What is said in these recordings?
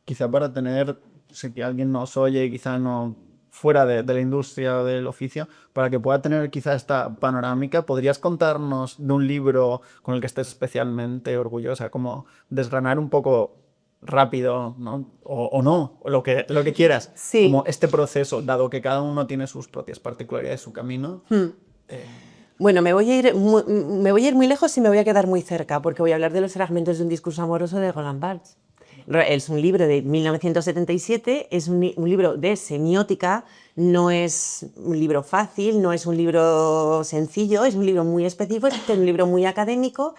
quizá para tener, si alguien nos oye, quizá no fuera de la industria o del oficio, para que pueda tener quizá esta panorámica, ¿podrías contarnos de un libro con el que estés especialmente orgullosa? Como desgranar un poco rápido, ¿no? O no, o lo que quieras, como Sí. este proceso, dado que cada uno tiene sus propias particularidades, su camino. Bueno, me voy a ir muy lejos y me voy a quedar muy cerca, porque voy a hablar de los fragmentos de un discurso amoroso de Roland Barthes. Es un libro de 1977, es un libro de semiótica, no es un libro fácil, no es un libro sencillo, es un libro muy específico, es un libro muy académico.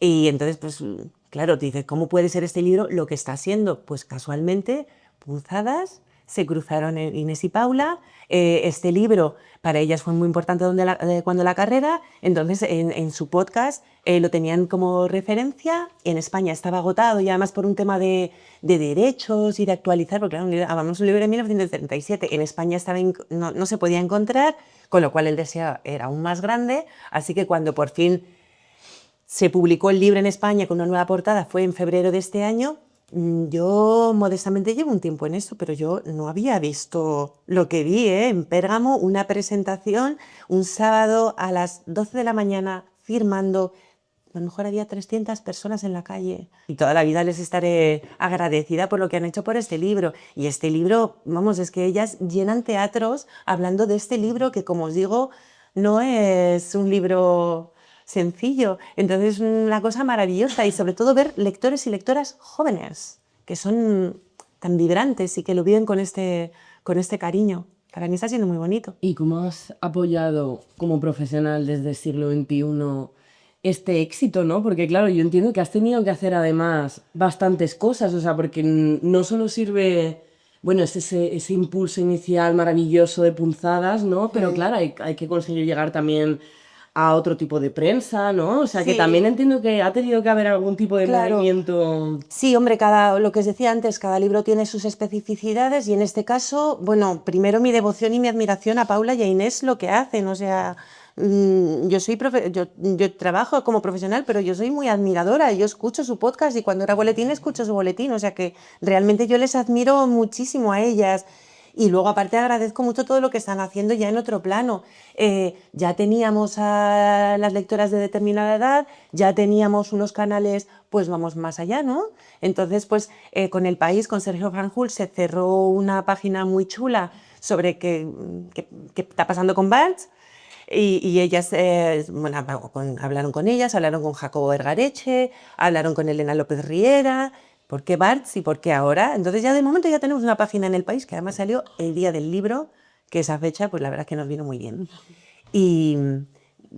Y entonces, pues claro, te dices, ¿cómo puede ser este libro lo que está siendo? Pues casualmente, punzadas, se cruzaron Inés y Paula. Este libro para ellas fue muy importante cuando la carrera, entonces en su podcast lo tenían como referencia. En España estaba agotado y además por un tema de derechos y de actualizar, porque claro, hablamos de un libro de 1937, en España no se podía encontrar, con lo cual el deseo era aún más grande, así que cuando por fin se publicó el libro en España con una nueva portada, fue en febrero de este año. Yo modestamente llevo un tiempo en esto, pero yo no había visto lo que vi, en Pérgamo, una presentación un sábado a las 12 de la mañana firmando. A lo mejor había 300 personas en la calle y toda la vida les estaré agradecida por lo que han hecho por este libro. Y este libro, vamos, es que ellas llenan teatros hablando de este libro que, como os digo, no es un libro sencillo. Entonces, una cosa maravillosa y sobre todo ver lectores y lectoras jóvenes que son tan vibrantes y que lo viven con este cariño. Para mí está siendo muy bonito. ¿Y cómo has apoyado como profesional desde el siglo XXI este éxito, ¿no? Porque claro, yo entiendo que has tenido que hacer además bastantes cosas, o sea, porque no solo sirve, bueno, es ese impulso inicial maravilloso de punzadas, ¿no? Pero claro, hay que conseguir llegar también a otro tipo de prensa, ¿no? O sea, que también Sí, entiendo que ha tenido que haber algún tipo de claro. movimiento. Sí, hombre, lo que os decía antes, cada libro tiene sus especificidades y en este caso, bueno, primero mi devoción y mi admiración a Paula y a Inés lo que hacen, o sea, yo trabajo como profesional, pero yo soy muy admiradora, yo escucho su podcast y cuando era boletín escucho su boletín, o sea que realmente yo les admiro muchísimo a ellas. Y luego aparte agradezco mucho todo lo que están haciendo ya en otro plano. Ya teníamos a las lectoras de determinada edad, ya teníamos unos canales, pues vamos más allá, ¿no? Entonces, pues con El País, con Sergio Fanjul, se cerró una página muy chula sobre qué está pasando con Barthes. Y ellas, bueno, hablaron con ellas, hablaron con Jacobo Vergareche, hablaron con Elena López Riera. ¿Por qué Barthes y por qué ahora? Entonces ya de momento ya tenemos una página en El País que además salió el día del libro, que esa fecha pues la verdad es que nos vino muy bien. Y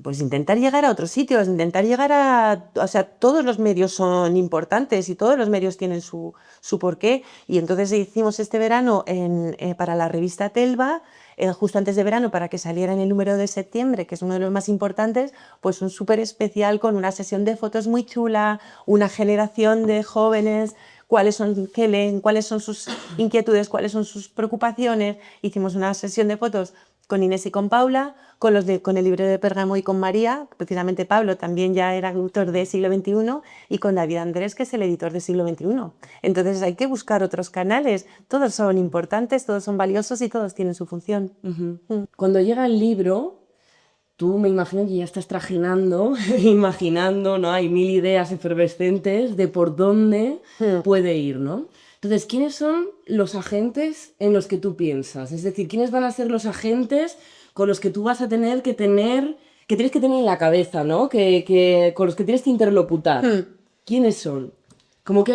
pues intentar llegar a otros sitios, intentar llegar o sea, todos los medios son importantes y todos los medios tienen su porqué. Y entonces hicimos este verano para la revista Telva, justo antes de verano, para que saliera en el número de septiembre, que es uno de los más importantes, pues un súper especial con una sesión de fotos muy chula, una generación de jóvenes, cuáles son, qué leen, cuáles son sus inquietudes, cuáles son sus preocupaciones. Hicimos una sesión de fotos con Inés y con Paula, con el libro de Pérgamo y con María, precisamente Pablo también ya era autor de siglo XXI, y con David Andrés, que es el editor de siglo XXI. Entonces hay que buscar otros canales, todos son importantes, todos son valiosos y todos tienen su función. Cuando llega el libro, tú me imagino que ya estás trajinando, imaginando, ¿no? Hay mil ideas efervescentes de por dónde puede ir, ¿no? Entonces, ¿quiénes son los agentes en los que tú piensas? Es decir, ¿quiénes van a ser los agentes con los que tú vas a tener que tener, que tienes que tener en la cabeza, ¿no? Con los que tienes que interlocutar. ¿Quiénes son?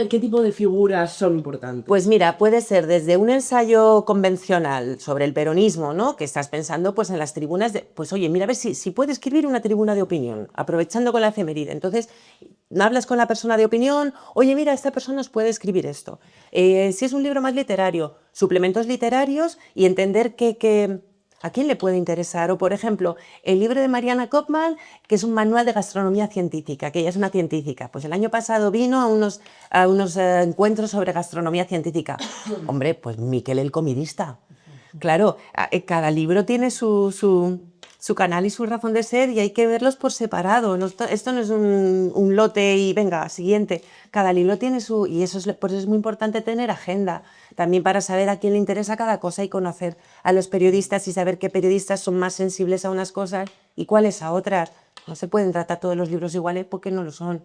¿Qué tipo de figuras son importantes? Pues mira, puede ser desde un ensayo convencional sobre el peronismo, ¿no? Que estás pensando pues en las tribunas pues oye, mira a ver si puede escribir una tribuna de opinión, aprovechando con la efeméride. Entonces, hablas con la persona de opinión, oye, mira, esta persona nos puede escribir esto. Si es un libro más literario, suplementos literarios y entender ¿a quién le puede interesar? O, por ejemplo, el libro de Mariana Kopman, que es un manual de gastronomía científica, que ella es una científica. Pues el año pasado vino a unos encuentros sobre gastronomía científica. Hombre, pues Miquel el comidista. Claro, cada libro tiene su canal y su razón de ser y hay que verlos por separado. Esto no es un lote y venga, siguiente. Cada libro tiene su... Y por eso es muy importante tener agenda, también para saber a quién le interesa cada cosa y conocer a los periodistas y saber qué periodistas son más sensibles a unas cosas y cuáles a otras. No se pueden tratar todos los libros iguales porque no lo son.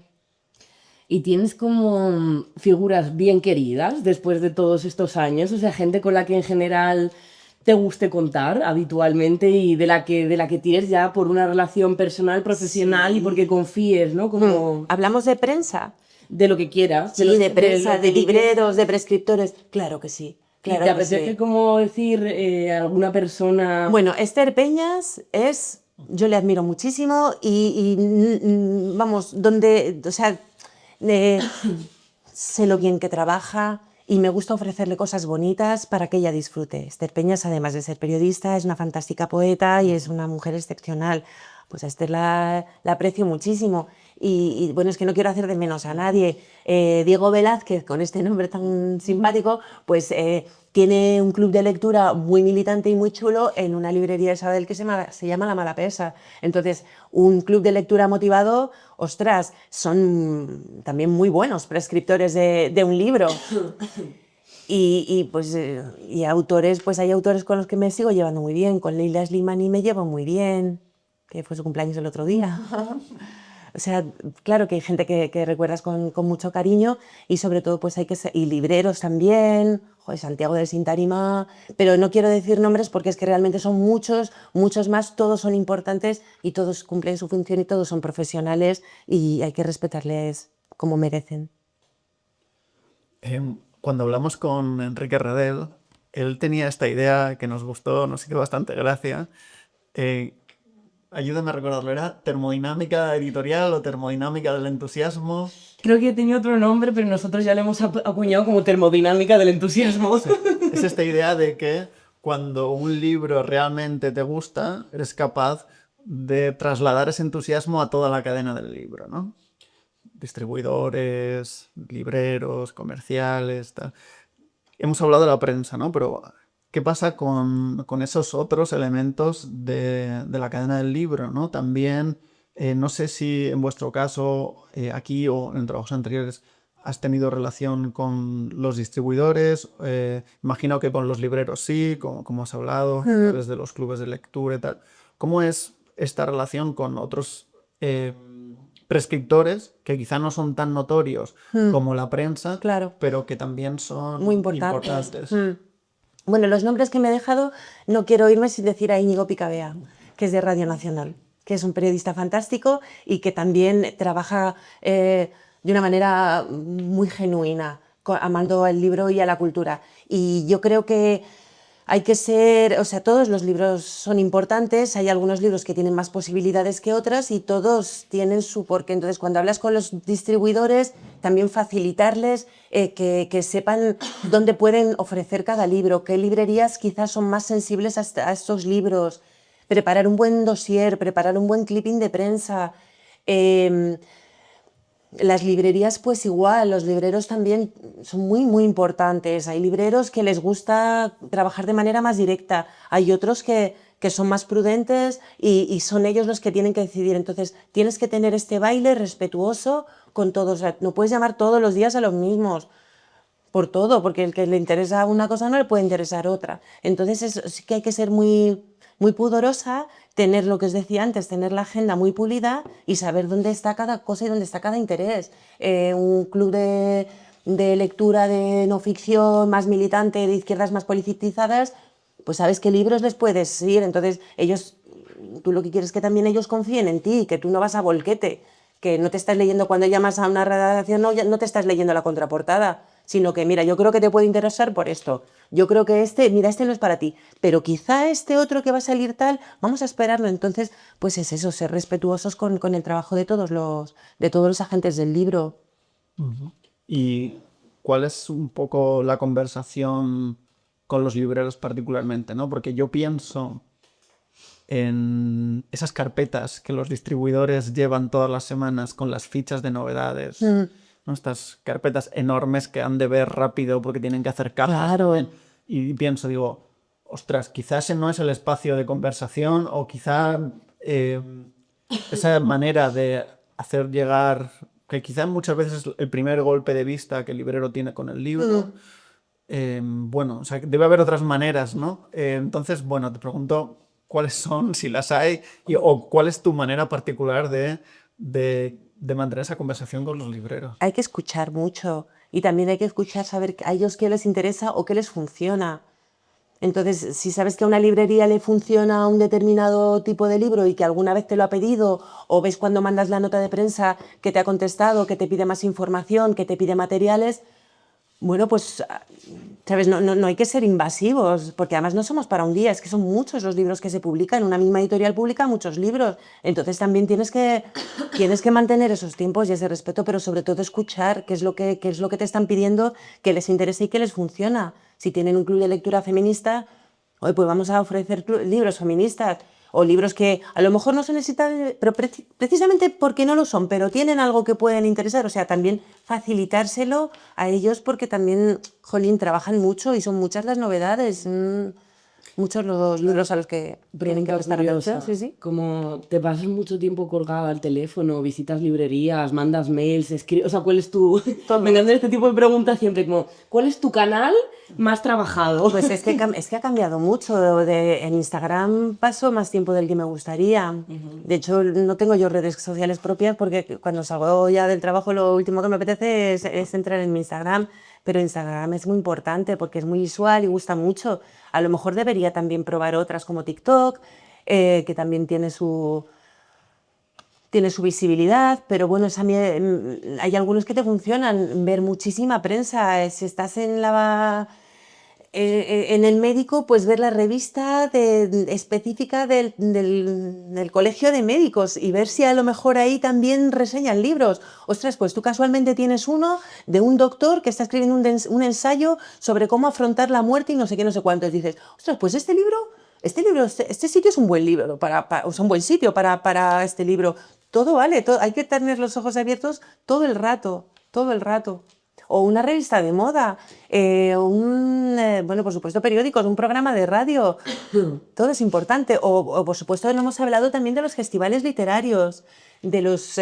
¿Y tienes como figuras bien queridas después de todos estos años? O sea, gente con la que en general te guste contar habitualmente y de la que tires ya por una relación personal, profesional y porque confíes, ¿no? Como ¿Hablamos de prensa? de lo que quieras. Sí, de prensa, lo de que libreros, de prescriptores. Claro que sí. ¿Y Claro te que apetece sí. como decir alguna persona? Bueno, Esther Peñas yo le admiro muchísimo vamos, o sea, eh, sé lo bien que trabaja y me gusta ofrecerle cosas bonitas para que ella disfrute. Esther Peñas, además de ser periodista, es una fantástica poeta y es una mujer excepcional. Pues a Esther la aprecio muchísimo. Bueno, es que no quiero hacer de menos a nadie. Diego Velázquez, con este nombre tan simpático, pues tiene un club de lectura muy militante y muy chulo en una librería de Sabadell que se llama La Malapesa. Entonces, un club de lectura motivado, ostras, son también muy buenos prescriptores de un libro. Y autores, pues hay autores con los que me sigo llevando muy bien. Con Leila Slimani me llevo muy bien, que fue su cumpleaños el otro día. O sea, claro que hay gente que recuerdas con mucho cariño y sobre todo pues y libreros también, joder, Santiago del Sintarima, pero no quiero decir nombres porque es que realmente son muchos, muchos más, todos son importantes y todos cumplen su función y todos son profesionales y hay que respetarles como merecen. Cuando hablamos con Enrique Redel, él tenía esta idea que nos gustó, nos hizo bastante gracia. Ayúdame a recordarlo, ¿era termodinámica editorial o termodinámica del entusiasmo? Creo que tenía otro nombre, pero nosotros ya le hemos acuñado como termodinámica del entusiasmo. Es esta idea de que cuando un libro realmente te gusta, eres capaz de trasladar ese entusiasmo a toda la cadena del libro, ¿no? Distribuidores, libreros, comerciales, tal. Hemos hablado de la prensa, ¿no? Pero ¿qué pasa con esos otros elementos de la cadena del libro, ¿no? También, no sé si en vuestro caso, aquí o en trabajos anteriores, has tenido relación con los distribuidores. Imagino que con los libreros sí, como has hablado, desde los clubes de lectura y tal. ¿Cómo es esta relación con otros prescriptores que quizá no son tan notorios como la prensa, Claro. pero que también son Muy importantes. importantes? Bueno, los nombres que me he dejado, no quiero irme sin decir a Íñigo Picabea, que es de Radio Nacional, que es un periodista fantástico y que también trabaja de una manera muy genuina, amando al libro y a la cultura. Y yo creo que hay que ser, o sea, todos los libros son importantes, hay algunos libros que tienen más posibilidades que otros y todos tienen su porqué. Entonces, cuando hablas con los distribuidores, también facilitarles que sepan dónde pueden ofrecer cada libro, qué librerías quizás son más sensibles a estos libros, preparar un buen dossier, preparar un buen clipping de prensa. Las librerías, pues igual, los libreros también son muy, muy importantes. Hay libreros que les gusta trabajar de manera más directa, hay otros que son más prudentes y son ellos los que tienen que decidir. Entonces, tienes que tener este baile respetuoso con todos. O sea, no puedes llamar todos los días a los mismos por todo, porque el que le interesa una cosa no le puede interesar otra. Entonces, sí que hay que ser muy, muy pudorosa, tener lo que os decía antes, tener la agenda muy pulida y saber dónde está cada cosa y dónde está cada interés. Un club de lectura de no ficción más militante, de izquierdas más politizadas, pues sabes qué libros les puedes ir. Entonces, tú lo que quieres es que también ellos confíen en ti, que tú no vas a volquete, que no te estás leyendo cuando llamas a una redacción, no te estás leyendo la contraportada, sino que, mira, yo creo que te puede interesar por esto. Yo creo que mira, este no es para ti, pero quizá este otro que va a salir tal, vamos a esperarlo. Entonces, pues es eso, ser respetuosos con el trabajo de todos los agentes del libro. ¿Y cuál es un poco la conversación con los libreros particularmente, ¿no? Porque yo pienso en esas carpetas que los distribuidores llevan todas las semanas con las fichas de novedades, ¿no? Estas carpetas enormes que han de ver rápido porque tienen que hacer cajas. Claro. Y pienso, digo, ostras, quizás ese no es el espacio de conversación o quizá esa manera de hacer llegar, que quizá muchas veces es el primer golpe de vista que el librero tiene con el libro. Bueno, o sea, debe haber otras maneras, ¿no? Entonces, bueno, te pregunto cuáles son, si las hay, o cuál es tu manera particular de mantener esa conversación con los libreros. Hay que escuchar mucho y también hay que escuchar, saber a ellos qué les interesa o qué les funciona. Entonces, si sabes que a una librería le funciona un determinado tipo de libro y que alguna vez te lo ha pedido, o ves cuando mandas la nota de prensa que te ha contestado, que te pide más información, que te pide materiales, bueno, pues, ¿sabes? No hay que ser invasivos, porque además no somos para un día, es que son muchos los libros que se publican, una misma editorial publica muchos libros, entonces también tienes que mantener esos tiempos y ese respeto, pero sobre todo escuchar qué es lo que te están pidiendo, que les interesa y que les funciona. Si tienen un club de lectura feminista, hoy pues vamos a ofrecer libros feministas, o libros que a lo mejor no se necesitan, pero precisamente porque no lo son, pero tienen algo que pueden interesar. O sea, también facilitárselo a ellos porque también, jolín, trabajan mucho y son muchas las novedades, muchos los libros a los que tienen que prestar atención. Sí, sí. Como te pasas mucho tiempo colgada al teléfono, visitas librerías, mandas mails, escribes... O sea, ¿cuál es tu...? Me encantan este tipo de preguntas siempre, como, ¿cuál es tu canal más trabajado? Pues es que ha cambiado mucho. En Instagram paso más tiempo del que me gustaría. De hecho, no tengo yo redes sociales propias porque cuando salgo ya del trabajo lo último que me apetece es entrar en mi Instagram. Pero Instagram es muy importante porque es muy visual y gusta mucho. A lo mejor debería también probar otras como TikTok, que también tiene su visibilidad, pero bueno, hay algunos que te funcionan. Ver muchísima prensa. Si estás en el médico, pues ver la revista específica del colegio de médicos y ver si a lo mejor ahí también reseñan libros. Ostras, pues tú casualmente tienes uno de un doctor que está escribiendo un ensayo sobre cómo afrontar la muerte y no sé qué, no sé cuánto. Y dices, ostras, pues este sitio es un buen libro, o sea, un buen sitio para este libro. Todo vale, hay que tener los ojos abiertos todo el rato, todo el rato. O una revista de moda, bueno, por supuesto, periódicos, un programa de radio, todo es importante. O, por supuesto, no hemos hablado también de los festivales literarios, de los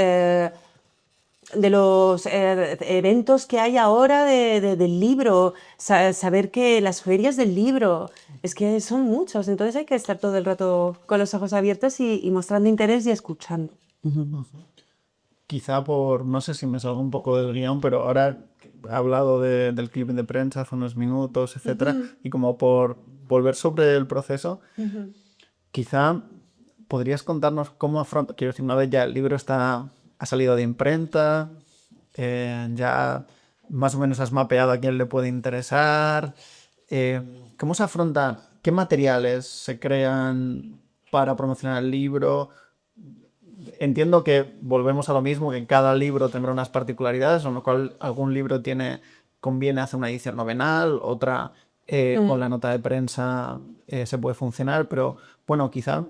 eventos que hay ahora del libro, saber que las ferias del libro, es que son muchos, entonces hay que estar todo el rato con los ojos abiertos y mostrando interés y escuchando. Quizá no sé si me salgo un poco del guión, pero ahora he hablado del clip de prensa hace unos minutos, etcétera, y como por volver sobre el proceso, quizá podrías contarnos cómo afronta, quiero decir, una vez ya el libro ha salido de imprenta, ya más o menos has mapeado a quién le puede interesar, ¿cómo se afronta? ¿Qué materiales se crean para promocionar el libro? Entiendo que volvemos a lo mismo, que cada libro tendrá unas particularidades, con lo cual algún libro conviene hacer una edición novenal, otra con la nota de prensa se puede funcionar, pero bueno, quizá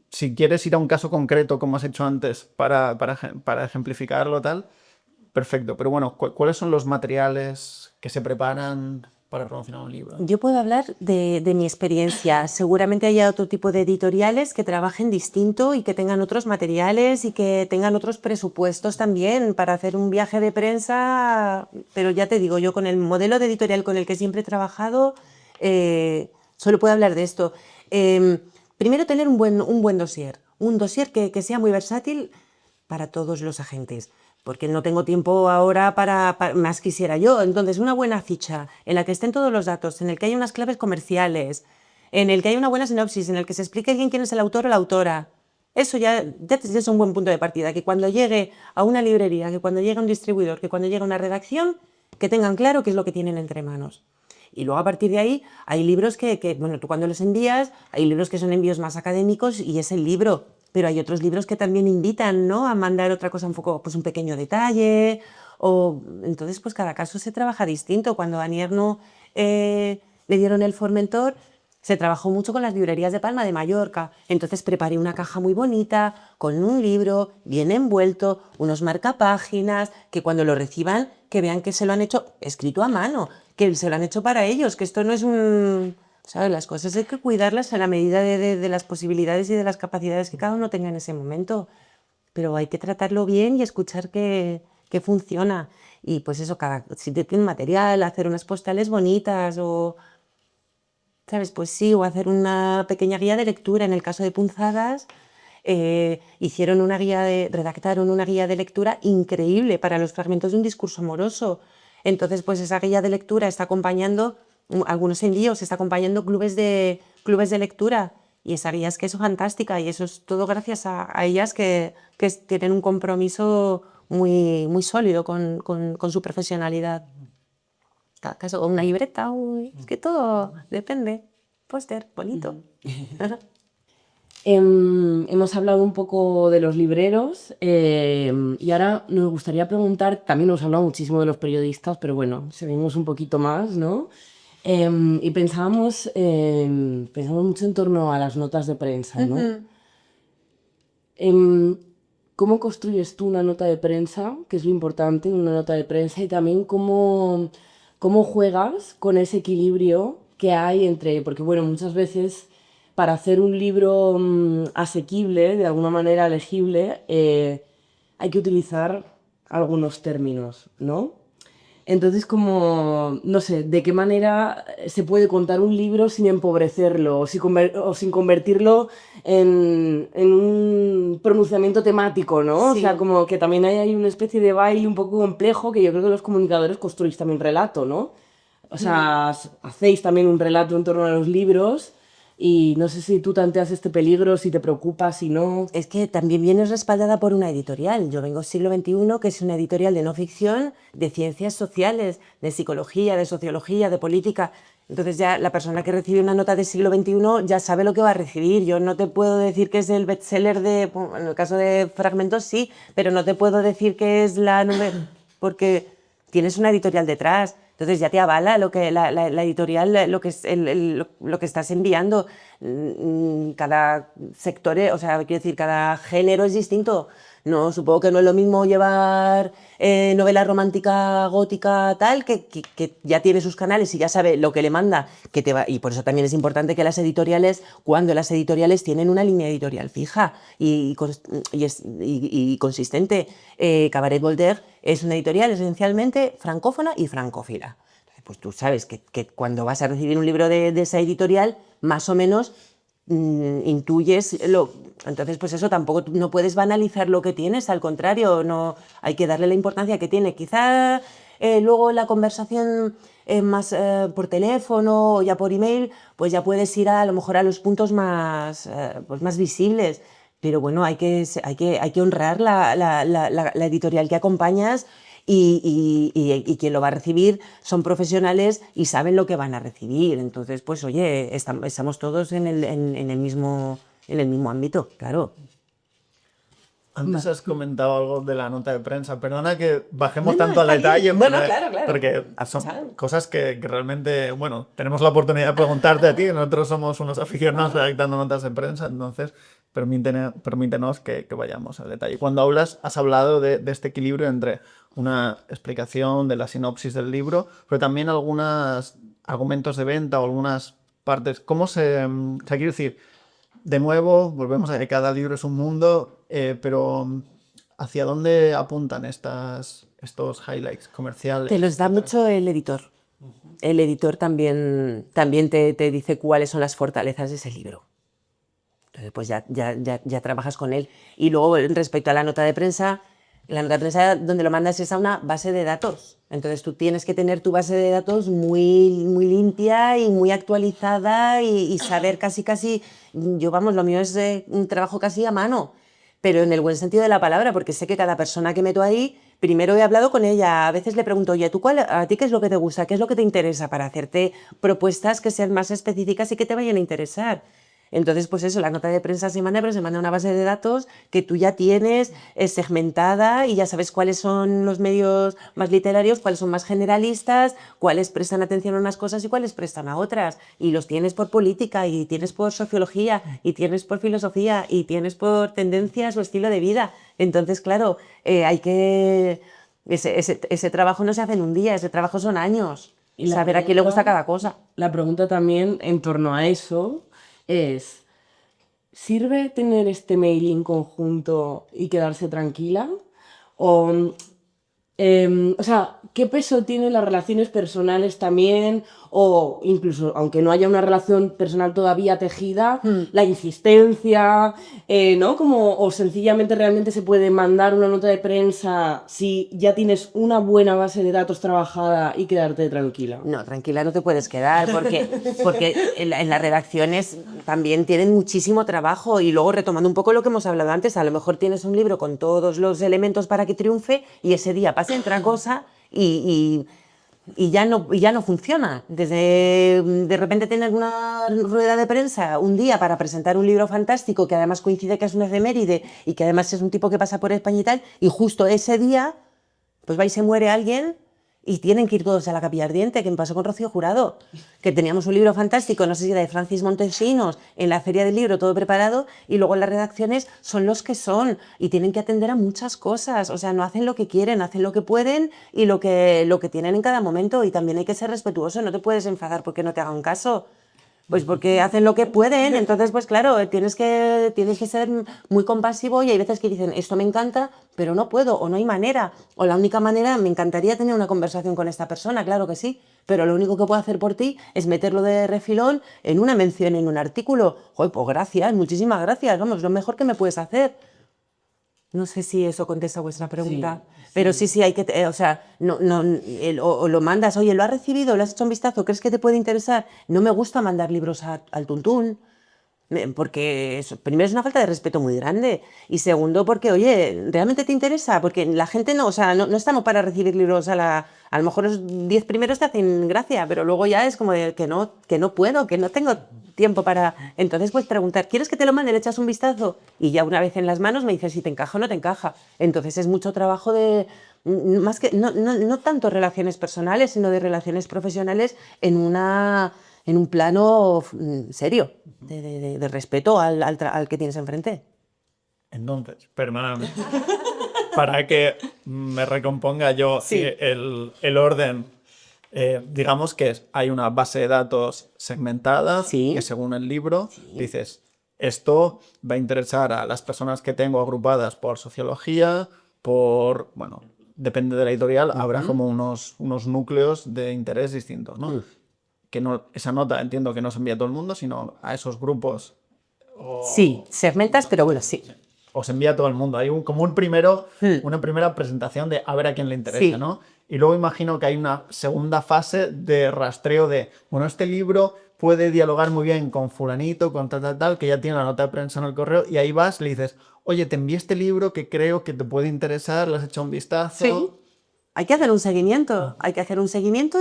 si quieres ir a un caso concreto, como has hecho antes, para ejemplificarlo tal, perfecto. Pero bueno, ¿cuáles son los materiales que se preparan para promocionar un libro? Yo puedo hablar de mi experiencia. Seguramente haya otro tipo de editoriales que trabajen distinto y que tengan otros materiales y que tengan otros presupuestos también para hacer un viaje de prensa. Pero ya te digo, yo con el modelo de editorial con el que siempre he trabajado, solo puedo hablar de esto. Primero, tener un buen dossier. Un dossier que sea muy versátil para todos los agentes. Porque no tengo tiempo ahora para más quisiera yo. Entonces, una buena ficha en la que estén todos los datos, en el que haya unas claves comerciales, en el que haya una buena sinopsis, en el que se explique bien quién es el autor o la autora. Eso ya es un buen punto de partida, que cuando llegue a una librería, que cuando llegue a un distribuidor, que cuando llegue a una redacción, que tengan claro qué es lo que tienen entre manos. Y luego a partir de ahí hay libros bueno, tú cuando los envías, hay libros que son envíos más académicos y es el libro. Pero hay otros libros que también invitan, ¿no?, a mandar otra cosa, pues un pequeño detalle. Entonces, pues cada caso se trabaja distinto. Cuando a Nierno le dieron el Formentor, se trabajó mucho con las librerías de Palma de Mallorca. Entonces preparé una caja muy bonita, con un libro bien envuelto, unos marcapáginas, que cuando lo reciban, que vean que se lo han hecho escrito a mano, que se lo han hecho para ellos, que esto no es ¿Sabes? Las cosas hay que cuidarlas a la medida de las posibilidades y de las capacidades que cada uno tenga en ese momento. Pero hay que tratarlo bien y escuchar que funciona. Y pues eso, si te tiene material, hacer unas postales bonitas o, ¿sabes? Pues sí, o hacer una pequeña guía de lectura. En el caso de Punzadas, redactaron una guía de lectura increíble para los fragmentos de un discurso amoroso. Entonces, pues esa guía de lectura está acompañando algunos envíos, está acompañando clubes de lectura. Y esa guía es que es fantástica y eso es todo gracias a ellas que tienen un compromiso muy, muy sólido con su profesionalidad. Cada caso, o una libreta, es que todo depende. Póster, bonito. Hemos hablado un poco de los libreros y ahora nos gustaría preguntar, también hemos hablado muchísimo de los periodistas, pero bueno, seguimos un poquito más, ¿no? Y pensábamos mucho en torno a las notas de prensa, ¿no? ¿Cómo construyes tú una nota de prensa? ¿Qué es lo importante en una nota de prensa? Y también cómo juegas con ese equilibrio que hay entre, porque bueno, muchas veces para hacer un libro asequible, de alguna manera legible, hay que utilizar algunos términos, ¿no? Entonces, como, no sé, ¿de qué manera se puede contar un libro sin empobrecerlo o sin convertirlo en un pronunciamiento temático, ¿no? Sí. O sea, como que también hay una especie de baile un poco complejo que yo creo que los comunicadores construís también relato, ¿no? O sea, hacéis también un relato en torno a los libros y no sé si tú tanteas este peligro, si te preocupa, si no... Es que también vienes respaldada por una editorial. Yo vengo Siglo XXI, que es una editorial de no ficción, de ciencias sociales, de psicología, de sociología, de política. Entonces ya la persona que recibe una nota de Siglo XXI ya sabe lo que va a recibir. Yo no te puedo decir que es el bestseller en el caso de Fragmentos sí, pero no te puedo decir que es porque tienes una editorial detrás. Entonces ya te avala lo que la editorial, lo que es lo que estás enviando. Cada sector, o sea, quiero decir, cada género es distinto. No, supongo que no es lo mismo llevar novela romántica, gótica, tal, que ya tiene sus canales y ya sabe lo que le manda, y por eso también es importante que las editoriales, cuando las editoriales tienen una línea editorial fija y consistente. Cabaret Voltaire es una editorial esencialmente francófona y francófila. Pues tú sabes que cuando vas a recibir un libro de esa editorial, más o menos intuyes entonces pues eso tampoco no puedes banalizar lo que tienes, al contrario, no hay que darle la importancia que tiene. Quizá luego la conversación más por teléfono o ya por email, pues ya puedes ir a lo mejor a los puntos más pues más visibles, pero bueno, hay que honrar la editorial que acompañas. Y quien lo va a recibir son profesionales y saben lo que van a recibir. Entonces, pues oye, estamos todos en el mismo ámbito, claro. Antes has comentado algo de la nota de prensa. Perdona que bajemos tanto al detalle. Bueno, claro. Porque son cosas que realmente, bueno, tenemos la oportunidad de preguntarte a ti. Nosotros somos unos aficionados redactando notas de prensa, entonces permítenos que vayamos al detalle. Cuando has hablado de este equilibrio entre una explicación de la sinopsis del libro, pero también algunos argumentos de venta o algunas partes. ¿Cómo quiero decir, de nuevo, volvemos a que cada libro es un mundo, pero ¿hacia dónde apuntan estos highlights comerciales? Te los da mucho el editor. El editor también te dice cuáles son las fortalezas de ese libro. Entonces, pues ya trabajas con él. Y luego, respecto a la nota de prensa donde lo mandas es a una base de datos. Entonces tú tienes que tener tu base de datos muy, muy limpia y muy actualizada y saber casi, lo mío es un trabajo casi a mano, pero en el buen sentido de la palabra, porque sé que cada persona que meto ahí, primero he hablado con ella, a veces le pregunto, oye, ¿a ti qué es lo que te gusta? ¿Qué es lo que te interesa? Para hacerte propuestas que sean más específicas y que te vayan a interesar. Entonces, pues eso, la nota de prensa se manda, pero se manda una base de datos que tú ya tienes segmentada y ya sabes cuáles son los medios más literarios, cuáles son más generalistas, cuáles prestan atención a unas cosas y cuáles prestan a otras. Y los tienes por política, y tienes por sociología, y tienes por filosofía, y tienes por tendencias o estilo de vida. Entonces, claro, ese trabajo no se hace en un día, ese trabajo son años. Y la saber a quién le gusta pregunta- cada cosa. La pregunta también en torno a eso es, ¿sirve tener este mailing conjunto y quedarse tranquila? O sea, ¿qué peso tienen las relaciones personales también? O incluso, aunque no haya una relación personal todavía tejida, la insistencia, ¿no? Como, o sencillamente realmente se puede mandar una nota de prensa si ya tienes una buena base de datos trabajada y quedarte tranquila. No, tranquila, no te puedes quedar, porque en las redacciones también tienen muchísimo trabajo. Y luego, retomando un poco lo que hemos hablado antes, a lo mejor tienes un libro con todos los elementos para que triunfe y ese día pasa otra cosa y ya no funciona. De repente tienes una rueda de prensa un día para presentar un libro fantástico que además coincide que es una efeméride y que además es un tipo que pasa por España y tal, y justo ese día pues va y se muere alguien y tienen que ir todos a la Capilla Ardiente, que me pasó con Rocío Jurado, que teníamos un libro fantástico, no sé si era de Francis Montesinos, en la feria del libro todo preparado, y luego en las redacciones son los que son y tienen que atender a muchas cosas. O sea, no hacen lo que quieren, hacen lo que pueden y lo que tienen en cada momento. Y también hay que ser respetuoso, no te puedes enfadar porque no te hagan caso. Pues porque hacen lo que pueden. Entonces, pues claro, tienes que ser muy compasivo, y hay veces que dicen, esto me encanta, pero no puedo, o no hay manera, o la única manera, me encantaría tener una conversación con esta persona, claro que sí, pero lo único que puedo hacer por ti es meterlo de refilón en una mención, en un artículo. Joder, pues gracias, muchísimas gracias, vamos, lo mejor que me puedes hacer. No sé si eso contesta a vuestra pregunta, pero sí, hay que, o sea, o lo mandas, oye, ¿lo has recibido? ¿Le has hecho un vistazo? ¿Crees que te puede interesar? No me gusta mandar libros al tuntún, porque primero es una falta de respeto muy grande, y segundo porque, oye, ¿realmente te interesa? Porque la gente no, o sea, no estamos para recibir libros a lo mejor los 10 primeros te hacen gracia, pero luego ya es como de que no puedo, que no tengo tiempo para... Entonces, pues preguntar, ¿quieres que te lo mande? ¿Le echas un vistazo? Y ya una vez en las manos me dices si te encaja o no te encaja. Entonces es mucho trabajo de... Más que, no tanto relaciones personales, sino de relaciones profesionales en un plano serio, de respeto al que tienes enfrente. Entonces, perdóname, para que me recomponga yo Sí. el orden, digamos que hay una base de datos segmentada Sí. que según el libro dices, esto va a interesar a las personas que tengo agrupadas por sociología, bueno, depende de la editorial, habrá como unos núcleos de interés distintos, ¿no? Que no, esa nota entiendo que no se envía a todo el mundo, sino a esos grupos. Sí, segmentas, pero bueno, sí. Os envía a todo el mundo. Hay una primera presentación de a ver a quién le interesa, Sí. ¿no? Y luego imagino que hay una segunda fase de rastreo de, bueno, este libro puede dialogar muy bien con fulanito, con tal, que ya tiene la nota de prensa en el correo, y ahí vas, le dices, oye, te envié este libro que creo que te puede interesar, le has hecho un vistazo. Sí. Hay que hacer un seguimiento,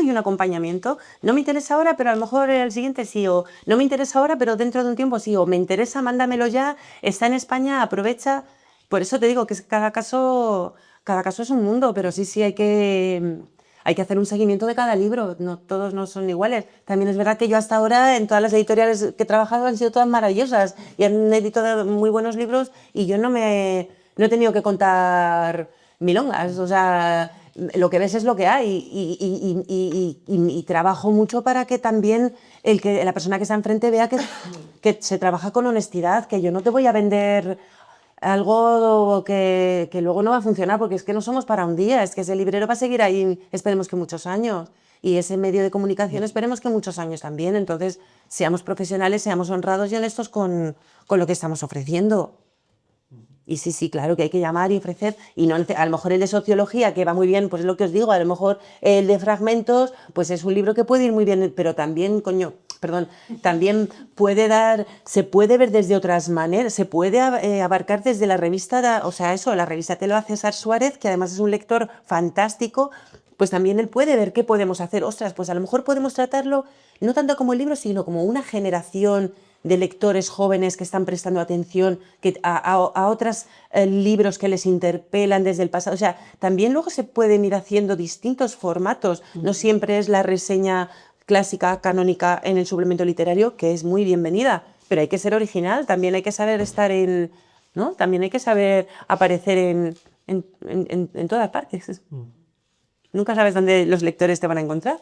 y un acompañamiento. No me interesa ahora, pero a lo mejor el siguiente sí, o no me interesa ahora, pero dentro de un tiempo sí, o me interesa, mándamelo ya, está en España, aprovecha. Por eso te digo que cada caso es un mundo, pero sí hay que hacer un seguimiento de cada libro, todos no son iguales. También es verdad que yo hasta ahora, en todas las editoriales que he trabajado, han sido todas maravillosas y han editado muy buenos libros, y yo no he tenido que contar milongas, o sea, lo que ves es lo que hay, y trabajo mucho para que también la persona que está enfrente vea que se trabaja con honestidad, que yo no te voy a vender algo que luego no va a funcionar, porque es que no somos para un día, es que ese librero va a seguir ahí, esperemos que muchos años, y ese medio de comunicación esperemos que muchos años también. Entonces, seamos profesionales, seamos honrados y honestos con lo que estamos ofreciendo. Y sí, claro que hay que llamar y ofrecer, y no, a lo mejor el de sociología, que va muy bien, pues es lo que os digo, a lo mejor el de fragmentos, pues es un libro que puede ir muy bien, pero también, también se puede ver desde otras maneras, se puede abarcar desde la revista, o sea, la revista te lo hace César Suárez, que además es un lector fantástico, pues también él puede ver qué podemos hacer. Ostras, pues a lo mejor podemos tratarlo no tanto como el libro, sino como una generación de lectores jóvenes que están prestando atención a otros libros que les interpelan desde el pasado. O sea, también luego se pueden ir haciendo distintos formatos. No siempre es la reseña clásica, canónica en el suplemento literario, que es muy bienvenida, pero hay que ser original, también hay que saber estar ¿no? También hay que saber aparecer en todas partes. Nunca sabes dónde los lectores te van a encontrar.